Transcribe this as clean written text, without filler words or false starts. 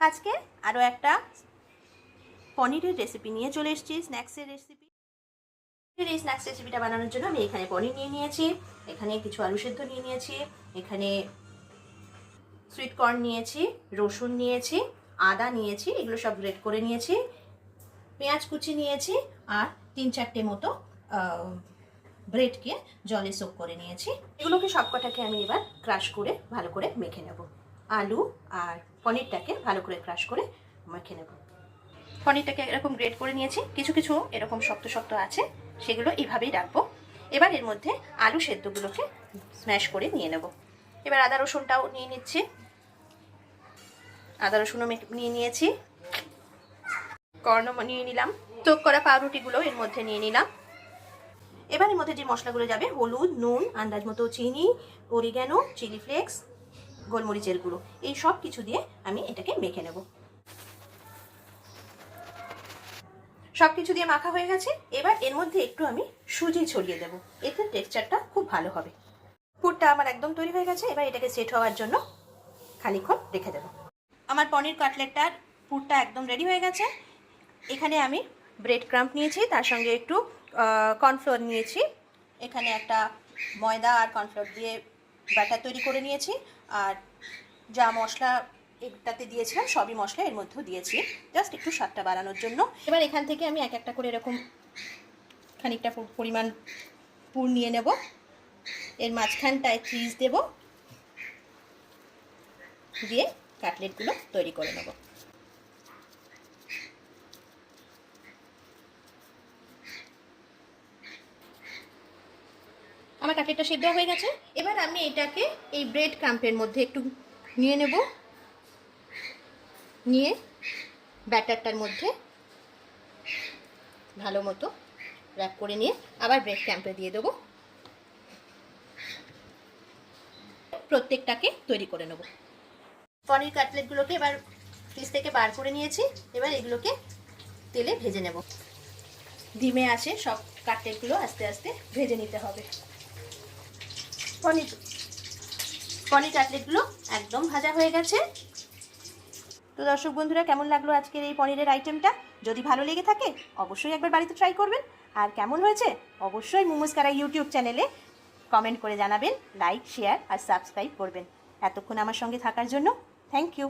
আজকে আরও একটা পনিরের রেসিপি নিয়ে চলে এসেছি, স্ন্যাক্সের রেসিপি। এই স্ন্যাক্স রেসিপিটা বানানোর জন্য আমি এখানে পনির নিয়ে নিয়েছি, এখানে কিছু আলু সেদ্ধ নিয়ে নিয়েছি, এখানে সুইট কর্ন নিয়েছি, রসুন নিয়েছি, আদা নিয়েছি, এগুলো সব গ্রেট করে নিয়েছি, পেঁয়াজ কুচি নিয়েছি, আর 3-4টে মতো ব্রেডকে জলে সোক করে নিয়েছি। এগুলোকে সবকটাকে আমি এবার ক্রাশ করে ভালো করে মেখে নেব। আলু আর পনিরটাকে ভালো করে ক্রাশ করে মেখে নেব। পনিরটাকে এরকম গ্রেট করে নিয়েছি, কিছু কিছু এরকম শক্ত শক্ত আছে, সেগুলো এইভাবেই রাখবো। এবার এর মধ্যে আলু সেদ্ধগুলোকে স্ম্যাশ করে নিয়ে নেব। এবার আদা রসুনটাও নিয়ে নিচ্ছি, আদা রসুনও নিয়ে নিয়েছি, কর্নও নিয়ে নিলাম, সোক করা পাউরুটিগুলো এর মধ্যে নিয়ে নিলাম। এবার এর মধ্যে যে মশলাগুলো যাবে, হলুদ, নুন, আন্দাজ মতো চিনি, অরিগ্যানো, চিলি ফ্লেক্স, গোলমরিচের গুঁড়ো, এই সব কিছু দিয়ে আমি এটাকে মেখে নেব। সব কিছু দিয়ে মাখা হয়ে গেছে। এবার এর মধ্যে একটু আমি সুজি ছড়িয়ে দেবো, এতে টেক্সচারটা খুব ভালো হবে। পুরটা আমার একদম তৈরি হয়ে গেছে। এবার এটাকে সেট হওয়ার জন্য খানিকক্ষণ রেখে দেবো। আমার পনির কাটলেটটার পুরটা একদম রেডি হয়ে গেছে। এখানে আমি ব্রেড ক্রাম্প নিয়েছি, তার সঙ্গে একটু কর্নফ্লোর নিয়েছি, এখানে একটা ময়দা আর কর্নফ্লোর দিয়ে ব্যাটার তৈরি করে নিয়েছি, আর যা মশলা এটাতে দিয়েছিলাম সবই মশলা এর মধ্যেও দিয়েছি, জাস্ট একটু স্বাদটা বাড়ানোর জন্য। এবার এখান থেকে আমি এক একটা করে এরকম খানিকটা পরিমাণ পুর নিয়ে নেব, এর মাঝখানটায় চিজ দেব, দিয়ে কাটলেটগুলো তৈরি করে নেব। আমার কাটলেটটা সিদ্ধ হয়ে গেছে। এবার আমি এটাকে এই ব্রেড ক্রাম্পের মধ্যে একটু নিয়ে নেব, নিয়ে ব্যাটারটার মধ্যে ভালো মতো র্যাপ করে নিয়ে আবার ব্রেড ক্রাম্পে দিয়ে দেবো, প্রত্যেকটাকে তৈরি করে নেব। পনির কাটলেটগুলোকে এবার ফ্রিজ থেকে বার করে নিয়েছি। এবার এগুলোকে তেলে ভেজে নেব। ডিমে আছে সব কাটলেটগুলো আস্তে আস্তে ভেজে নিতে হবে। পনির কাটলেটগুলো একদম ভাজা হয়ে গেছে। তো দর্শক বন্ধুরা, কেমন লাগলো আজকের এই পনিরের আইটেমটা? যদি ভালো লেগে থাকে অবশ্যই একবার বাড়িতে ট্রাই করবেন, আর কেমন হয়েছে অবশ্যই মোমোস কারা ইউটিউব চ্যানেলে কমেন্ট করে জানাবেন, লাইক, শেয়ার আর সাবস্ক্রাইব করবেন। এতক্ষণ আমার সঙ্গে থাকার জন্য থ্যাংক ইউ।